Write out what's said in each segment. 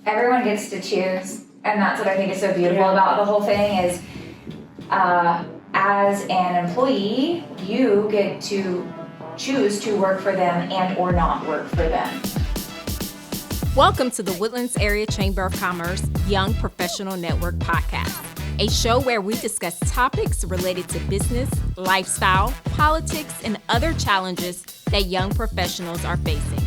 everyone gets to choose, and that's what I think is so beautiful about the whole thing is, as an employee, you get to choose to work for them and or not work for them. Welcome to the Woodlands Area Chamber of Commerce Young Professional Network podcast, a show where we discuss topics related to business, lifestyle, politics, and other challenges that young professionals are facing.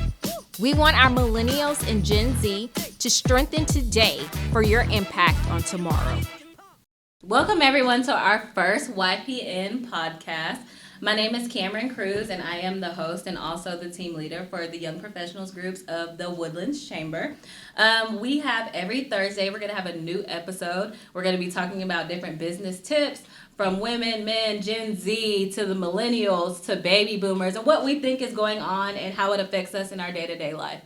We want our Millennials and Gen Z to strengthen today for your impact on tomorrow. Welcome everyone to our first YPN podcast. My name is Cameron Cruz, and I am the host and also the team leader for the Young Professionals groups of the Woodlands Chamber. We have every Thursday, we're going to have a new episode. We're going to be talking about different business tips from women, men, Gen Z, to the millennials, to baby boomers, and what we think is going on and how it affects us in our day-to-day life.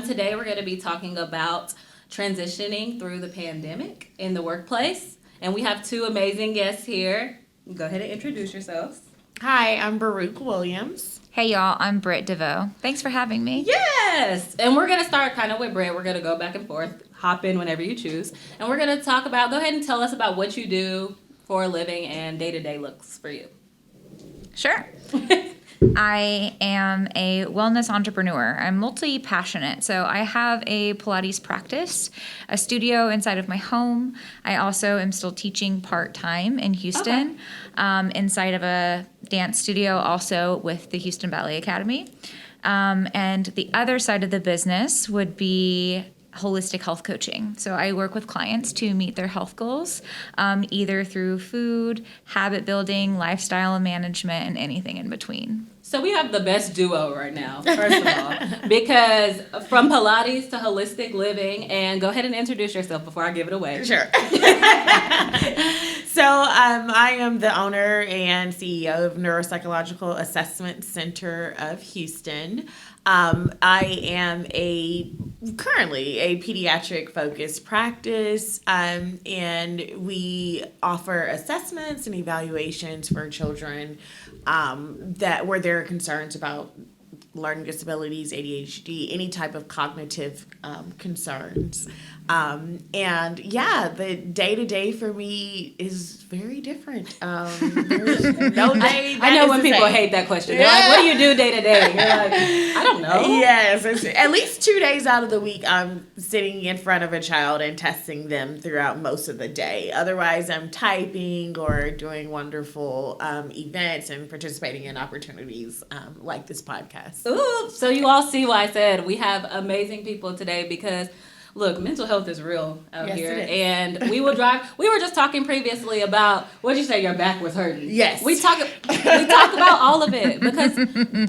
Today, we're going to be talking about transitioning through the pandemic in the workplace, and we have two amazing guests here. Go ahead and introduce yourselves. Hi, I'm Baruch Williams. Hey y'all, I'm Brit Deveau. Thanks for having me. Yes! And we're going to start kind of with Brit. We're going to go back and forth, hop in whenever you choose. And we're going to talk about, go ahead and tell us about what you do for a living and day-to-day looks for you. Sure. I am a wellness entrepreneur. I'm multi-passionate. So I have a Pilates practice, a studio inside of my home. I also am still teaching part-time in Houston, inside of a dance studio, also with the Houston Ballet Academy. And the other side of the business would be holistic health coaching. So I work with clients to meet their health goals, either through food, habit building, lifestyle management, and anything in between. So we have the best duo right now, first of all, because from Pilates to holistic living, and go ahead and introduce yourself before I give it away. Sure. So I am the owner and CEO of Neuropsychological Assessment Center of Houston. I am currently a pediatric focused practice, and we offer assessments and evaluations for children where there are concerns about learning disabilities, ADHD, any type of cognitive concerns. And yeah, the day-to-day for me is very different. There's no day I know when people hate that question. They're like, what do you do day to day? You're like, I don't know. Yes, at least 2 days out of the week, I'm sitting in front of a child and testing them throughout most of the day. Otherwise, I'm typing or doing wonderful events and participating in opportunities like this podcast. Ooh, so you all see why I said we have amazing people today because look, mental health is real out here. And we were just talking previously about, what did you say, your back was hurting? Yes. We talk about all of it because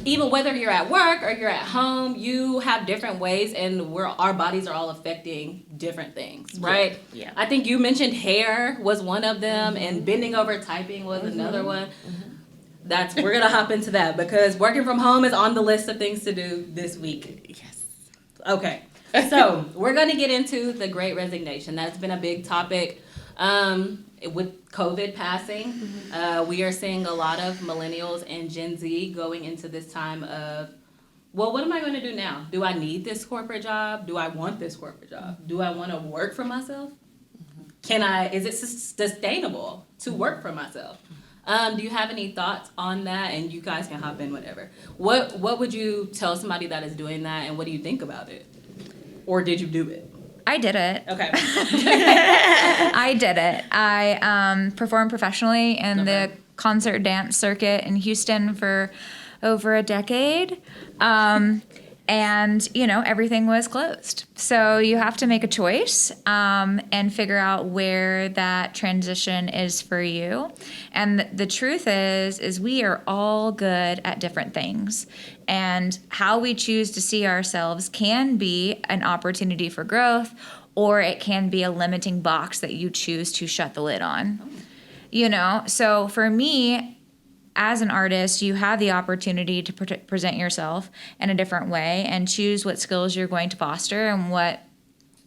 even whether you're at work or you're at home, you have different ways and our bodies are all affecting different things, right? Yeah. I think you mentioned hair was one of them and bending over typing was another one. We're going to hop into that because working from home is on the list of things to do this week. Yes. Okay. So we're going to get into the Great Resignation. That's been a big topic with COVID passing. We are seeing a lot of millennials and Gen Z going into this time of, well, what am I going to do now? Do I need this corporate job? Do I want this corporate job? Do I want to work for myself? Is it sustainable to work for myself? Do you have any thoughts on that? And you guys can hop in whatever. What would you tell somebody that is doing that, and what do you think about it? Or did you do it? I did it. Okay. I did it. I performed professionally in the concert dance circuit in Houston for over a decade. And, everything was closed. So you have to make a choice and figure out where that transition is for you. And the truth is we are all good at different things. And how we choose to see ourselves can be an opportunity for growth, or it can be a limiting box that you choose to shut the lid on. So for me, as an artist, you have the opportunity to present yourself in a different way and choose what skills you're going to foster and what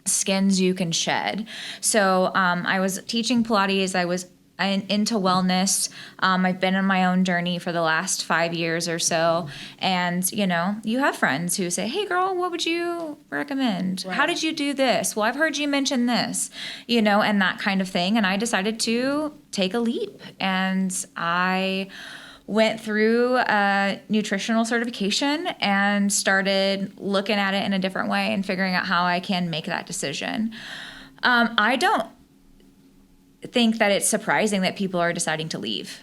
skins you can shed. So I was teaching Pilates. I was into wellness. I've been on my own journey for the last 5 years or so. And, you know, you have friends who say, hey, girl, what would you recommend? Right. How did you do this? Well, I've heard you mention this, you know, and that kind of thing. And I decided to take a leap. And I went through a nutritional certification and started looking at it in a different way and figuring out how I can make that decision. I don't think that it's surprising that people are deciding to leave.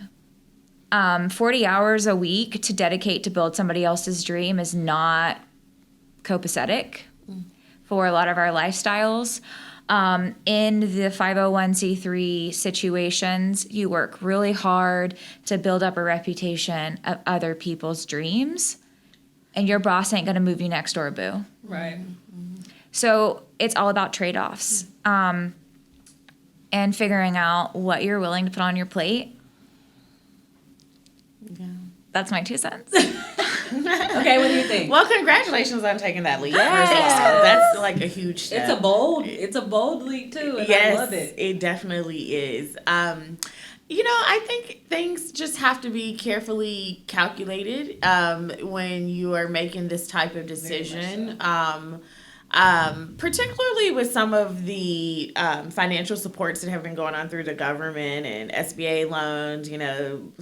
40 hours a week to dedicate to build somebody else's dream is not copacetic for a lot of our lifestyles. In the 501c3 situations, you work really hard to build up a reputation of other people's dreams, and your boss ain't going to move you next door, boo. Right. So it's all about trade-offs, and figuring out what you're willing to put on your plate. Yeah. That's my 2 cents. Okay, what do you think? Well, congratulations on taking that leap. First of all, that's like a huge step. It's a bold leap too, and yes, I love it. It definitely is. You know, I think things just have to be carefully calculated when you are making this type of decision. Particularly with some of the financial supports that have been going on through the government and SBA loans. You know,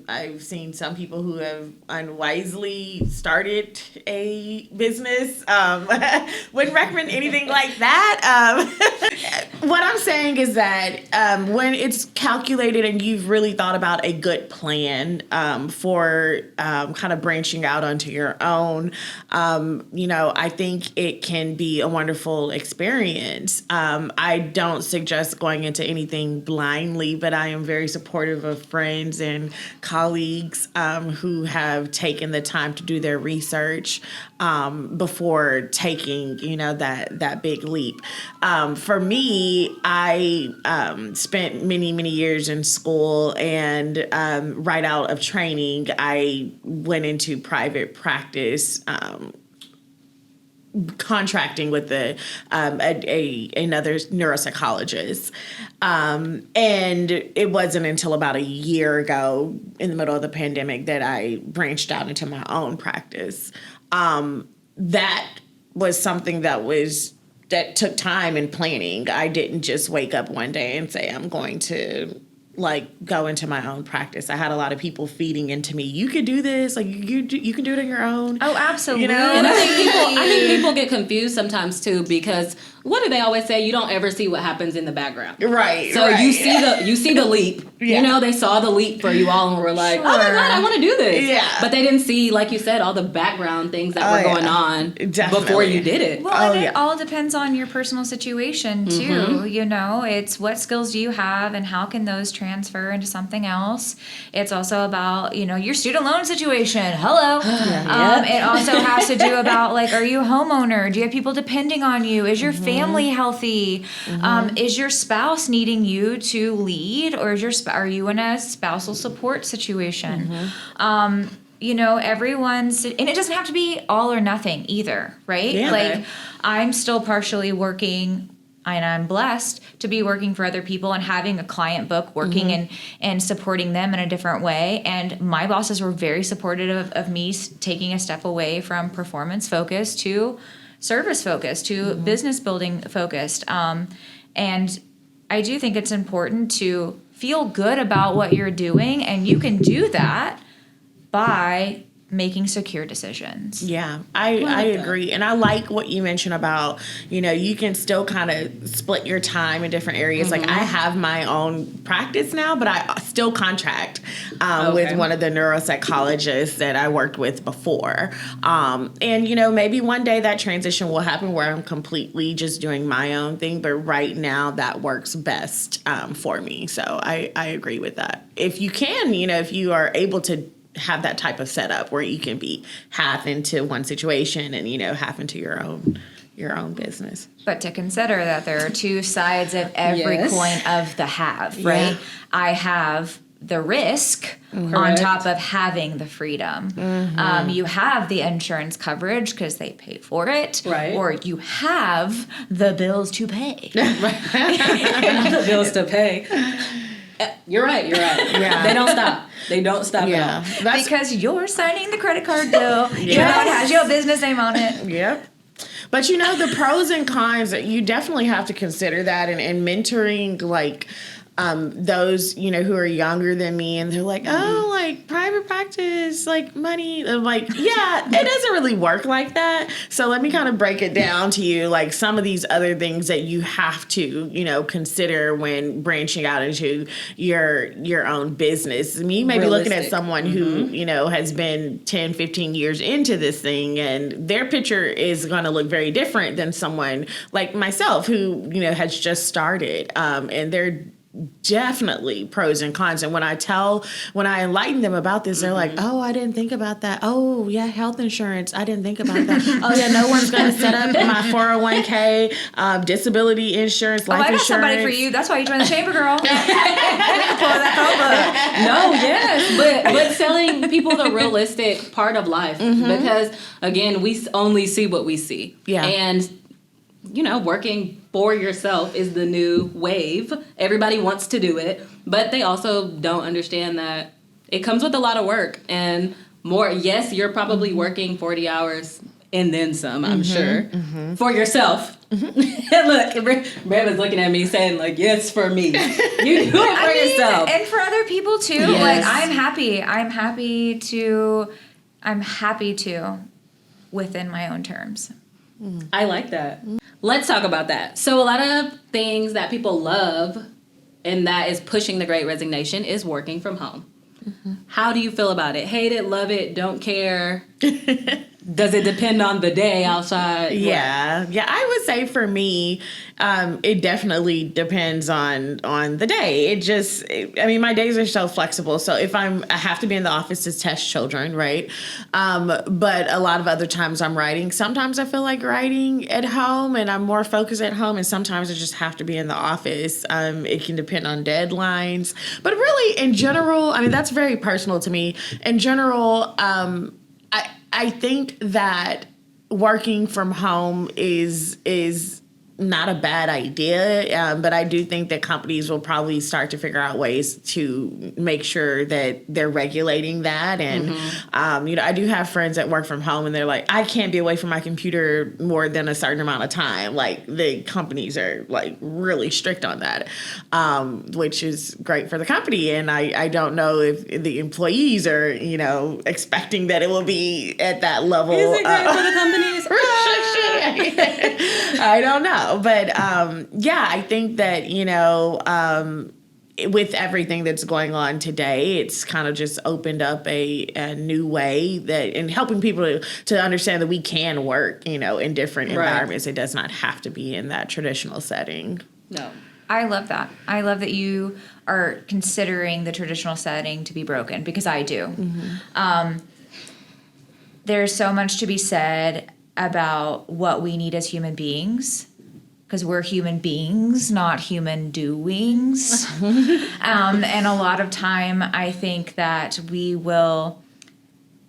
I've seen some people who have unwisely started a business. Wouldn't recommend anything like that. What I'm saying is that when it's calculated and you've really thought about a good plan for kind of branching out onto your own, you know, I think it can be a wonderful experience. I don't suggest going into anything blindly, but I am very supportive of friends and colleagues who have taken the time to do their research before taking, you know, that big leap. For me, I spent many years in school, and right out of training, I went into private practice, contracting with another neuropsychologist. And it wasn't until about a year ago, in the middle of the pandemic, that I branched out into my own practice. That was something that took time and planning. I didn't just wake up one day and say, I'm going to go into my own practice. I had a lot of people feeding into me. You could do this. Like you can do it on your own. Oh, absolutely. You know? And I think people get confused sometimes too, because what do they always say? You don't ever see what happens in the background. Right. So right. you see the leap. Yeah. You know, they saw the leap for you all and were like, sure. Oh my God, I want to do this. Yeah. But they didn't see, like you said, all the background things that were going on before you did it. Well, it all depends on your personal situation too. Mm-hmm. You know, it's what skills do you have and how can those transfer into something else. It's also about, you know, your student loan situation. Hello. It also has to do about, like, are you a homeowner? Do you have people depending on you? Is your family healthy? Is your spouse needing you to lead, or are you in a spousal support situation? You know, everyone's, and it doesn't have to be all or nothing either, right? Yeah, like, I'm still partially working, and I'm blessed to be working for other people and having a client book, working and supporting them in a different way. And my bosses were very supportive of me taking a step away from performance focus to service focused, to business building focused. And I do think it's important to feel good about what you're doing, and you can do that by making secure decisions. Yeah, I agree. And I like what you mentioned about, you know, you can still kind of split your time in different areas. Like, I have my own practice now, but I still contract with one of the neuropsychologists that I worked with before. And, you know, maybe one day that transition will happen where I'm completely just doing my own thing. But right now that works best for me. So I agree with that. If you can, you know, if you are able to have that type of setup where you can be half into one situation and, you know, half into your own business. But to consider that there are two sides of every coin of the have, right? Yeah. I have the risk on top of having the freedom. You have the insurance coverage because they pay for it, or you have the bills to pay. The bills to pay. You're right. Yeah. They don't stop. They don't stop Yeah. at all. Because you're signing the credit card bill, even though it has your business name on it. Yep. But the pros and cons, you definitely have to consider that, and mentoring those who are younger than me, and they're like, oh, like private practice, like money. I'm like, yeah, it doesn't really work like that. So let me kind of break it down to you, like some of these other things that you have to consider when branching out into your own business. I mean, you may be looking at someone who has been 10, 15 years into this thing, and their picture is going to look very different than someone like myself who has just started, and they're definitely pros and cons. And when I enlighten them about this, they're like, oh, I didn't think about that. Oh, yeah, health insurance. I didn't think about that. Oh, yeah, no one's going to set up my 401k, disability insurance, life insurance. I got somebody for you. That's why you joined the chamber, girl. Pull that No, yes. But selling people the realistic part of life. Because, again, we only see what we see. Yeah. And working for yourself is the new wave. Everybody wants to do it, but they also don't understand that it comes with a lot of work and more. Yes, you're probably working 40 hours and then some, I'm sure, for yourself. Look, Brit was looking at me saying, like, yes, for me. You do it for yourself. And for other people, too. Yes. Like, I'm happy to within my own terms. I like that. Let's talk about that. So a lot of things that people love and that is pushing the Great Resignation is working from home. How do you feel about it? Hate it, love it, don't care? Does it depend on the day outside? Yeah. I would say for me, it definitely depends on the day. My days are so flexible. So if I have to be in the office to test children, right? But a lot of other times I'm writing. Sometimes I feel like writing at home and I'm more focused at home. And sometimes I just have to be in the office. It can depend on deadlines. But really, in general, that's very personal to me. In general, I think that working from home is not a bad idea, but I do think that companies will probably start to figure out ways to make sure that they're regulating that. And, I do have friends that work from home and they're like, I can't be away from my computer more than a certain amount of time. Like the companies are like really strict on that, which is great for the company. And I don't know if the employees are, expecting that it will be at that level. Is it great for the companies? I don't know. But I think that, with everything that's going on today, it's kind of just opened up a new way and helping people to understand that we can work, in different environments. It does not have to be in that traditional setting. No. I love that. I love that you are considering the traditional setting to be broken, because I do. There's so much to be said about what we need as human beings, because we're human beings, not human doings. And a lot of time, I think that we will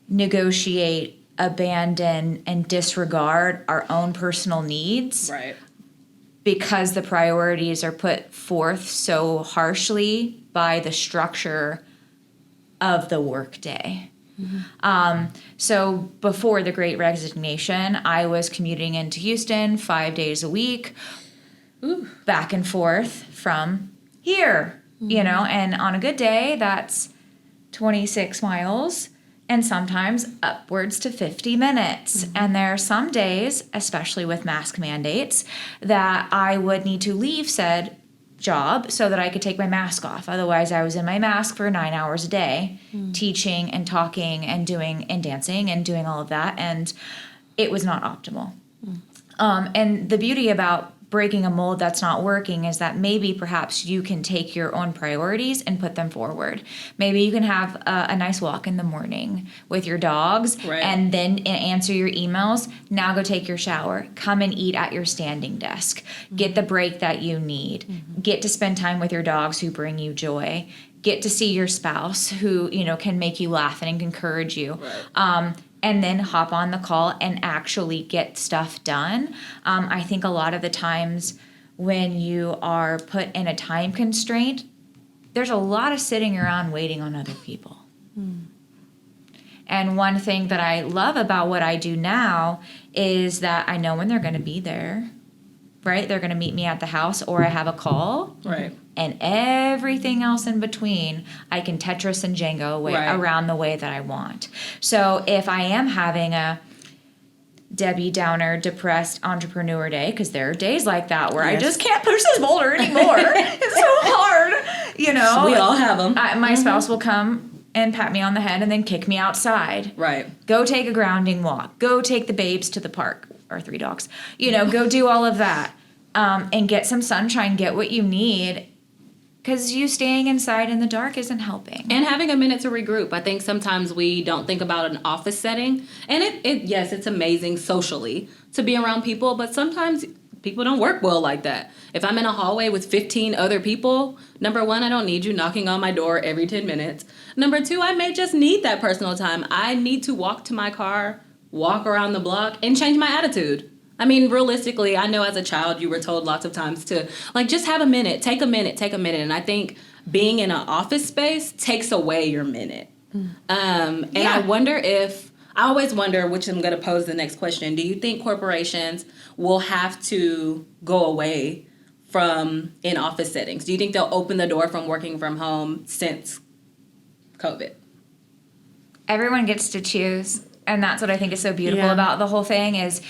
negotiate, abandon, and disregard our own personal needs. Right. Because the priorities are put forth so harshly by the structure of the workday. So before the Great Resignation, I was commuting into Houston 5 days a week, back and forth from here, and on a good day, that's 26 miles and sometimes upwards to 50 minutes. And there are some days, especially with mask mandates, that I would need to leave said job so that I could take my mask off. Otherwise, I was in my mask for 9 hours a day, teaching and talking and doing and dancing and doing all of that, and it was not optimal. And the beauty about breaking a mold that's not working is that maybe perhaps you can take your own priorities and put them forward. Maybe you can have a nice walk in the morning with your dogs, and then answer your emails. Now go take your shower. Come and eat at your standing desk. Get the break that you need. Get to spend time with your dogs who bring you joy. Get to see your spouse who, can make you laugh and encourage you. And then hop on the call and actually get stuff done. I think a lot of the times when you are put in a time constraint, there's a lot of sitting around waiting on other people. And one thing that I love about what I do now is that I know when they're going to be there, right? They're going to meet me at the house, or I have a call. Right. And everything else in between, I can Tetris and Jenga around the way that I want. So if I am having a Debbie Downer, depressed entrepreneur day, because there are days like that where I just can't push this boulder anymore. It's so hard, you know. We all have them. My spouse will come and pat me on the head and then kick me outside. Right. Go take a grounding walk. Go take the babes to the park, or 3 dogs. You know, go do all of that, and get some sunshine. Get what you need. Because you staying inside in the dark isn't helping. And having a minute to regroup. I think sometimes we don't think about an office setting. And yes, it's amazing socially to be around people, but sometimes people don't work well like that. If I'm in a hallway with 15 other people, number one, I don't need you knocking on my door every 10 minutes. Number two, I may just need that personal time. I need to walk to my car, walk around the block, and change my attitude. I mean, realistically, I know as a child you were told lots of times to, like, just have a minute, take a minute. And I think being in an office space takes away your minute. And I always wonder, which I'm going to pose the next question, do you think corporations will have to go away from in-office settings? Do you think they'll open the door from working from home since COVID? Everyone gets to choose. And that's what I think is so beautiful about the whole thing is,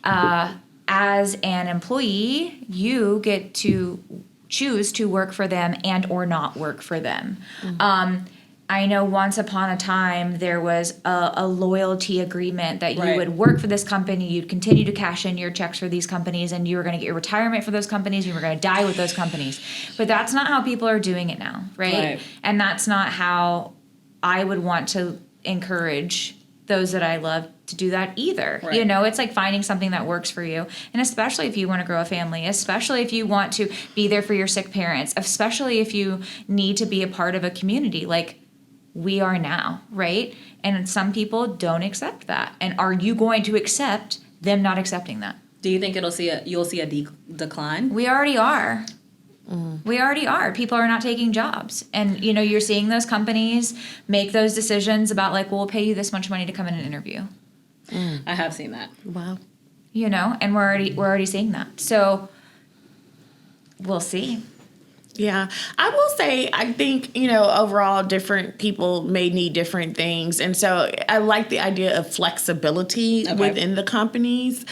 as an employee, you get to choose to work for them and or not work for them. I know once upon a time there was a loyalty agreement that you would work for this company, you'd continue to cash in your checks for these companies, and you were going to get your retirement for those companies, you were going to die with those companies. But that's not how people are doing it now, right? And that's not how I would want to encourage those that I love to do that either. You know, it's like finding something that works for you. And especially if you want to grow a family, especially if you want to be there for your sick parents, especially if you need to be a part of a community like we are now, right? And some people don't accept that. And are you going to accept them not accepting that? Do you think you'll see a decline? We already are. We already are. People are not taking jobs. And, you know, you're seeing those companies make those decisions about like, well, we'll pay you this much money to come in and interview. I have seen that. Wow. You know, and we're already seeing that. So we'll see. Yeah, I will say, I think, you know, overall different people may need different things. And so I like the idea of flexibility within the companies.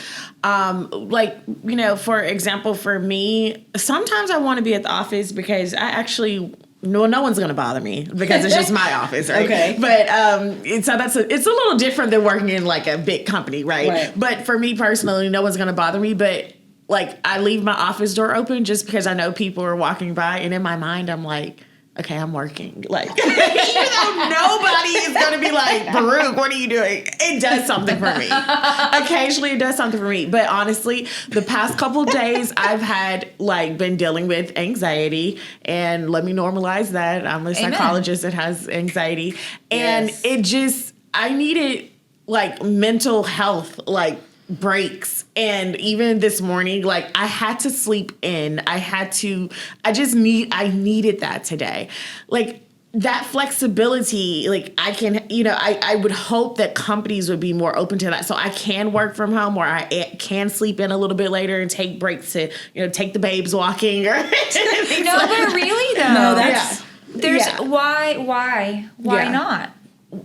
Like, you know, for example, for me, sometimes I want to be at the office because I actually... no one's going to bother me because it's just my office, right? Okay. But so it's a little different than working in like a big company, right? But for me personally, no one's going to bother me. But like I leave my office door open just because I know people are walking by, and in my mind I'm like, okay, I'm working. Like, even though nobody is going to be like, Baruch, what are you doing? It does something for me. Occasionally it does something for me. But honestly, the past couple of days I've had like been dealing with anxiety, and let me normalize that. I'm a psychologist that has anxiety, and it just, I needed like mental health, like breaks. And even this morning, like I had to sleep in. I needed that today. Like that flexibility, like I can, you know, I would hope that companies would be more open to that. So I can work from home, or I can sleep in a little bit later and take breaks to, you know, take the babes walking or no, but really though. No, that's why not?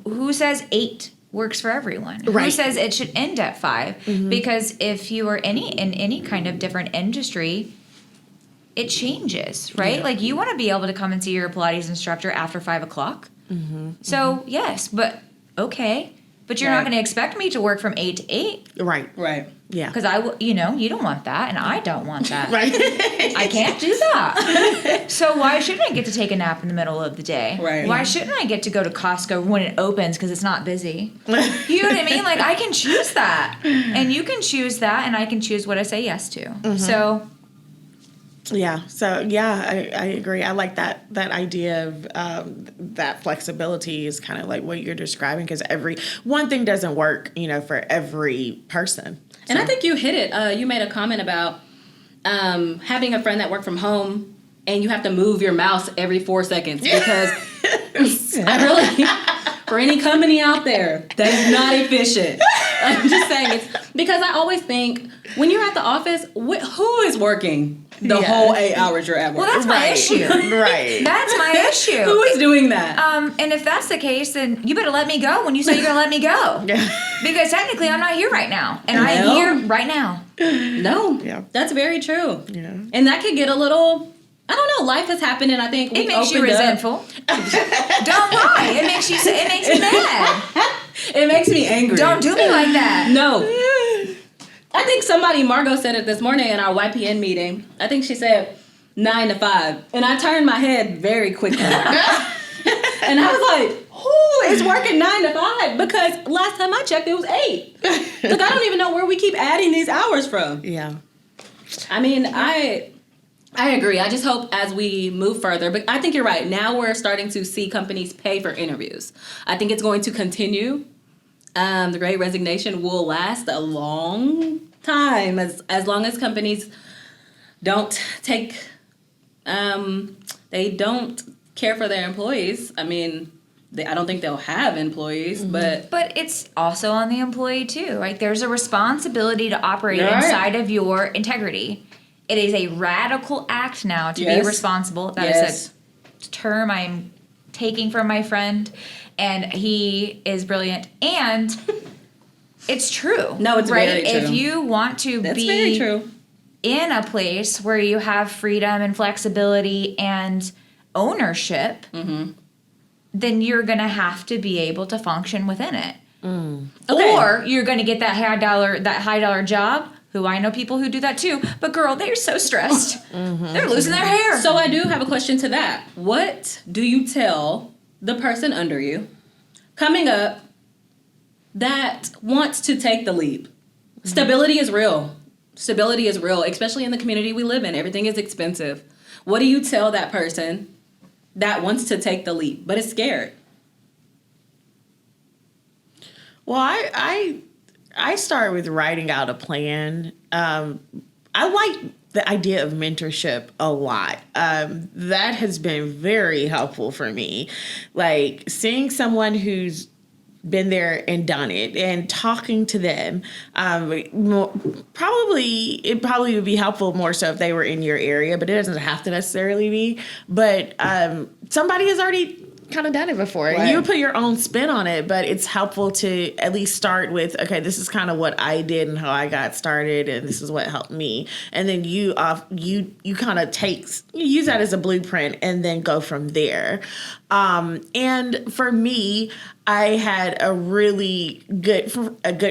Who says 8 works for everyone? Who says it should end at 5? Because if you are in any kind of different industry, it changes, right? Like you want to be able to come and see your Pilates instructor after 5 o'clock. So yes, but okay. But you're not going to expect me to work from 8 to 8. Right. Yeah. Because you don't want that, and I don't want that. Right. I can't do that. So why shouldn't I get to take a nap in the middle of the day? Right. Why shouldn't I get to go to Costco when it opens because it's not busy? You know what I mean? Like I can choose that, and you can choose that, and I can choose what I say yes to. So. Yeah. So yeah, I agree. I like that idea of that flexibility is kind of like what you're describing, because one thing doesn't work, you know, for every person. And I think you hit it. You made a comment about having a friend that worked from home and you have to move your mouse every 4 seconds because I really, for any company out there, that is not efficient. I'm just saying it's because I always think when you're at the office, who is working the whole 8 hours you're at work? Well, that's my issue. Right. That's my issue. Who is doing that? And if that's the case, then you better let me go when you say you're going to let me go. Because technically I'm not here right now. And I am here right now. No. Yeah. That's very true. Yeah. And that could get a little, I don't know, life has happened and I think It makes you resentful. Don't lie. It makes me mad. It makes me angry. Don't do me like that. No. I think Margot said it this morning in our YPN meeting. I think she said 9 to 5. And I turned my head very quickly. And I was like, who is working 9 to 5? Because last time I checked, it was 8. Look, I don't even know where we keep adding these hours from. Yeah. I mean, I agree. I just hope as we move further, but I think you're right. Now we're starting to see companies pay for interviews. I think it's going to continue. The Great Resignation will last a long time as long as companies don't take, they don't care for their employees. I mean, I don't think they'll have employees, but it's also on the employee too. Like there's a responsibility to operate inside of your integrity. It is a radical act now to be responsible. That is a term I'm taking from my friend, and he is brilliant. And it's true. No, it's right? very true. If you want to That's very true. in a place where you have freedom and flexibility and ownership, then you're going to have to be able to function within it. Okay. Or you're going to get that high dollar job. Who I know people who do that too, but girl, they're so stressed. They're losing their hair. So I do have a question to that. What do you tell the person under you coming up that wants to take the leap? Stability is real. Stability is real, especially in the community we live in. Everything is expensive. What do you tell that person that wants to take the leap but is scared? Well, I start with writing out a plan. I like the idea of mentorship a lot. That has been very helpful for me. Like seeing someone who's been there and done it and talking to them. It probably would be helpful more so if they were in your area, but it doesn't have to necessarily be. But somebody has already kind of done it before. Right. You would put your own spin on it, but it's helpful to at least start with, okay, this is kind of what I did and how I got started, and this is what helped me. And then you kind of use that as a blueprint and then go from there. And for me, I had a really good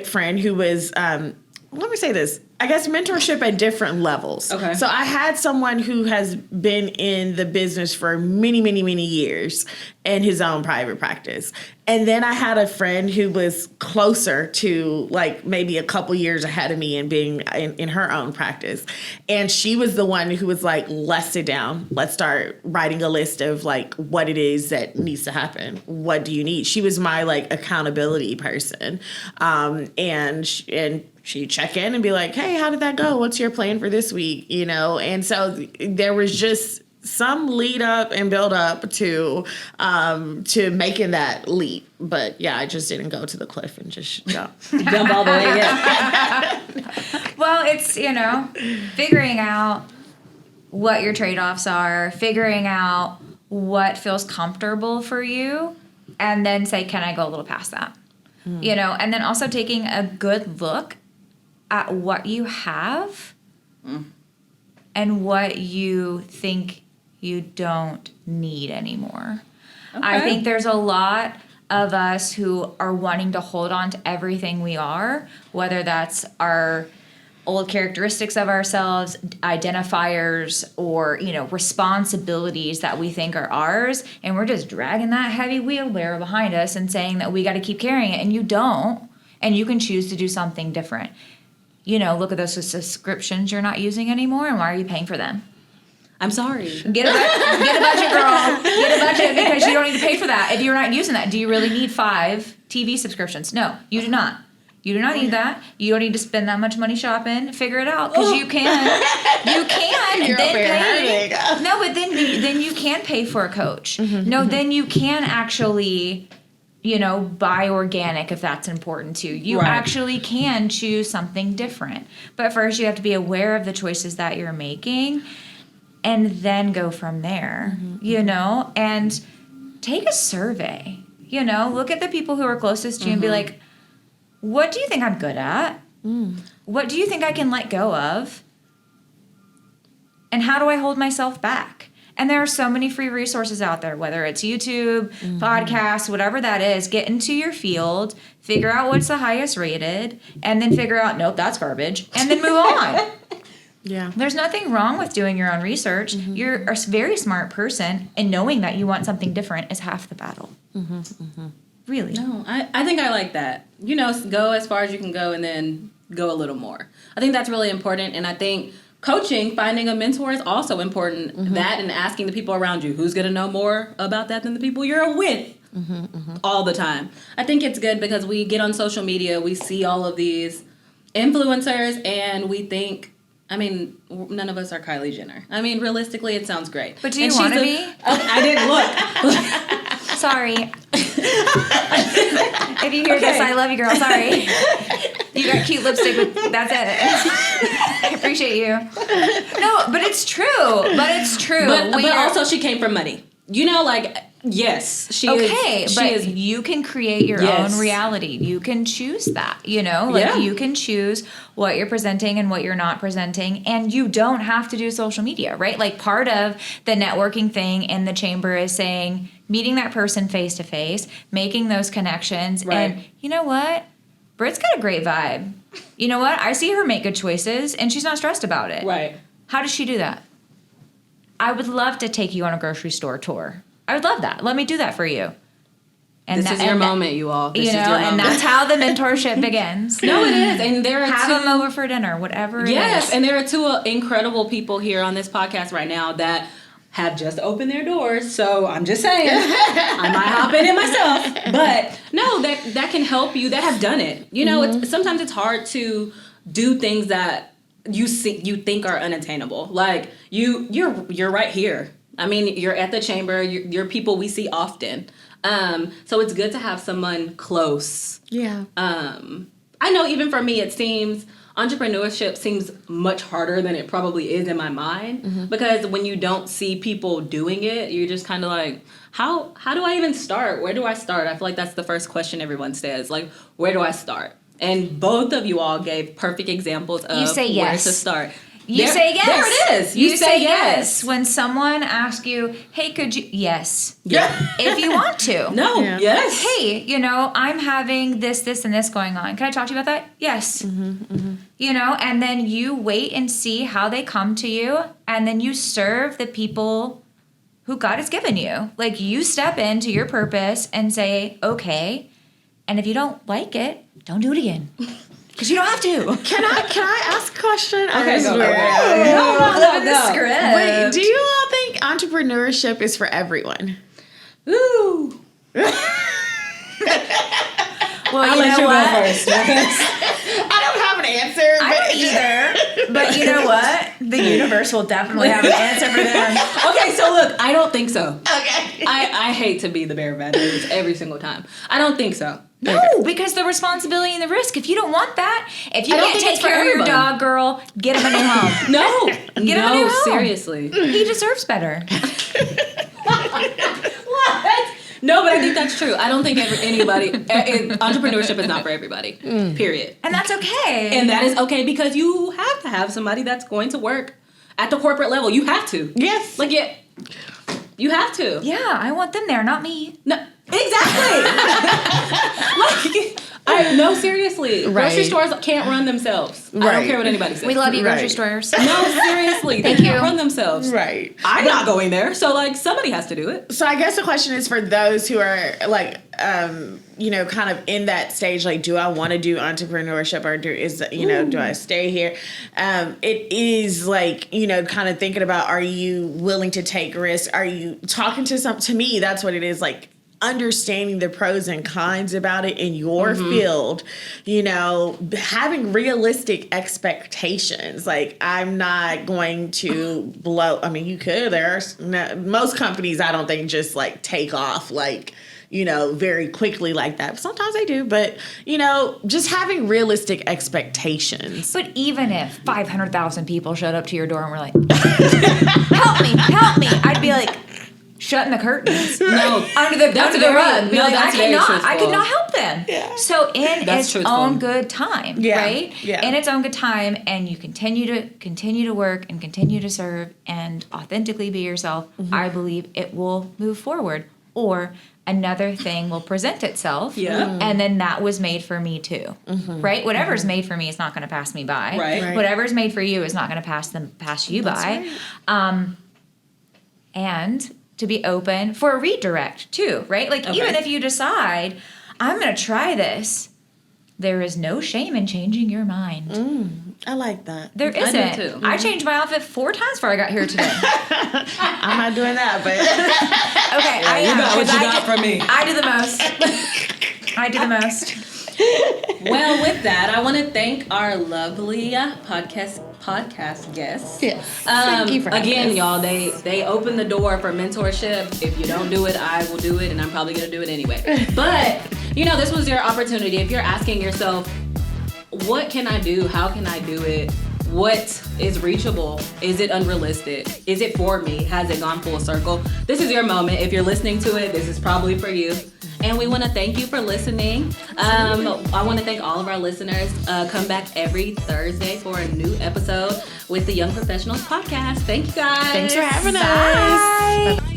friend who was, let me say this, I guess mentorship at different levels. Okay. So I had someone who has been in the business for many, many, many years in his own private practice. And then I had a friend who was closer to like maybe a couple years ahead of me and being in her own practice. And she was the one who was like, let's sit down. Let's start writing a list of like what it is that needs to happen. What do you need? She was my like accountability person. And she'd check in and be like, hey, how did that go? What's your plan for this week? You know? And so there was just some lead up and build up to making that leap. But yeah, I just didn't go to the cliff and just jump all the way in. Well, it's, figuring out what your trade-offs are, figuring out what feels comfortable for you, and then say, can I go a little past that? And then also taking a good look at what you have and what you think you don't need anymore. Okay. I think there's a lot of us who are wanting to hold on to everything we are, whether that's our old characteristics of ourselves, identifiers, or, responsibilities that we think are ours, and we're just dragging that heavy wheelbarrow behind us and saying that we got to keep carrying it, and you don't, and you can choose to do something different. Look at those subscriptions you're not using anymore, and why are you paying for them? I'm sorry. Get a budget, girl. Get a budget because you don't need to pay for that if you're not using that. Do you really need 5 TV subscriptions? No, you do not. You do not need that. You don't need to spend that much money shopping. Figure it out, because you can. You can. You're then pay. No, but then you can pay for a coach. No, then you can actually, buy organic if that's important to you. You actually can choose something different. But first, you have to be aware of the choices that you're making, and then go from there. And take a survey. Look at the people who are closest to you and be like, what do you think I'm good at? What do you think I can let go of? And how do I hold myself back? And there are so many free resources out there, whether it's YouTube, podcasts, whatever that is. Get into your field, figure out what's the highest rated, and then figure out, nope, that's garbage, and then move on. Yeah. There's nothing wrong with doing your own research. You're a very smart person, and knowing that you want something different is half the battle. Really. No, I think I like that. Go as far as you can go and then go a little more. I think that's really important. And I think coaching, finding a mentor is also important. That and asking the people around you, who's going to know more about that than the people you're with all the time. I think it's good because we get on social media, we see all of these influencers, and we think, none of us are Kylie Jenner. Realistically, it sounds great. But do you want to be? I didn't look. Sorry. If you hear this, I love you, girl. Sorry. You got cute lipstick, but that's it. I appreciate you. No, but it's true. But also she came from money. Yes, she is. Okay, but you can create your own reality. You can choose that, you can choose what you're presenting and what you're not presenting, and you don't have to do social media, right? Like, part of the networking thing in the chamber is saying, meeting that person face to face, making those connections, and you know what? Brit's got a great vibe. You know what? I see her make good choices, and she's not stressed about it. Right. How does she do that? I would love to take you on a grocery store tour. I would love that. Let me do that for you. And this is your moment, you all. This is your moment. And that's how the mentorship begins. No, it is. And there are have them over for dinner, whatever it is. Yes, and there are two incredible people here on this podcast right now that have just opened their doors. So I'm just saying, I might hop in it myself. But no, that can help you, that have done it. Sometimes it's hard to do things that you think are unattainable. Like, you're right here. You're at the chamber. You're people we see often. So it's good to have someone close. Yeah. I know even for me, it seems entrepreneurship seems much harder than it probably is in my mind. Because when you don't see people doing it, you're just kind of like, how do I even start? Where do I start? I feel like that's the first question everyone says. Like, where do I start? And both of you all gave perfect examples of where to start. You say yes. There it is. You say yes. When someone asks you, hey, could you? Yes. Yeah. If you want to. No. Yeah. Yes. Hey, I'm having this, and this going on. Can I talk to you about that? Yes. And then you wait and see how they come to you. And then you serve the people who God has given you. Like, you step into your purpose and say, okay. And if you don't like it, don't do it again. Because you don't have to. Can I ask a question? Okay, go. No. Script. Wait, do you all think entrepreneurship is for everyone? Ooh. Well, I'll let you go first. I don't have an answer. I don't either. But you know what? The universe will definitely have an answer for them. Okay, so look, I don't think so. Okay. I hate to be the bearer of bad news every single time. I don't think so. No, because the responsibility and the risk. If you don't want that, if you can't take care of your dog, girl, get him a new home. No. Get him a new home. Seriously. He deserves better. What? No, but I think that's true. I don't think entrepreneurship is not for everybody. Period. And that's okay. And that is okay because you have to have somebody that's going to work at the corporate level. You have to. Yes. Like, yeah, you have to. Yeah, I want them there, not me. No. Exactly. No, seriously. Right. Grocery stores can't run themselves. Right. I don't care what anybody says. We love you, grocery stores. No, seriously. They can't run themselves. Right. I'm not going there. So, somebody has to do it. So I guess the question is for those who are, kind of in that stage, like, do I want to do entrepreneurship or do I stay here? It is kind of thinking about, are you willing to take risks? Are you talking to me? That's what it is. Like, understanding the pros and cons about it in your field, having realistic expectations. Like, I'm not going to blow. I mean, you could. Most companies, I don't think, just like take off like, very quickly like that. Sometimes they do, but, just having realistic expectations. But even if 500,000 people showed up to your door and were like, help me, I'd be like, shutting the curtains. No, under the rug. Be like, I could not help them. Yeah. So in That's its truthful. own good time, right? Yeah. In its own good time, and you continue to work and continue to serve and authentically be yourself, I believe it will move forward. Or another thing will present itself. Yeah. And then that was made for me too. Right? Whatever's made for me is not going to pass me by. Right. Whatever's made for you is not going to pass you by. Right. And to be open for a redirect too, right? Like, even if you decide, I'm going to try this, there is no shame in changing your mind. I like that. There isn't. I do too. I changed my outfit 4 times before I got here today. I'm not doing that, but Okay, I am. got what 'cause you got from me. I do the most. Well, with that, I want to thank our lovely podcast guests. yes. Thank you for having again, us. y'all, they open the door for mentorship. If you don't do it, I will do it, and I'm probably going to do it anyway. But, this was your opportunity. If you're asking yourself, what can I do? How can I do it? What is reachable? Is it unrealistic? Is it for me? Has it gone full circle? This is your moment. If you're listening to it, this is probably for you. And we want to thank you for listening. I want to thank all of our listeners. Come back every Thursday for a new episode with the Young Professionals Podcast. Thank you guys. Thanks for having us. Bye.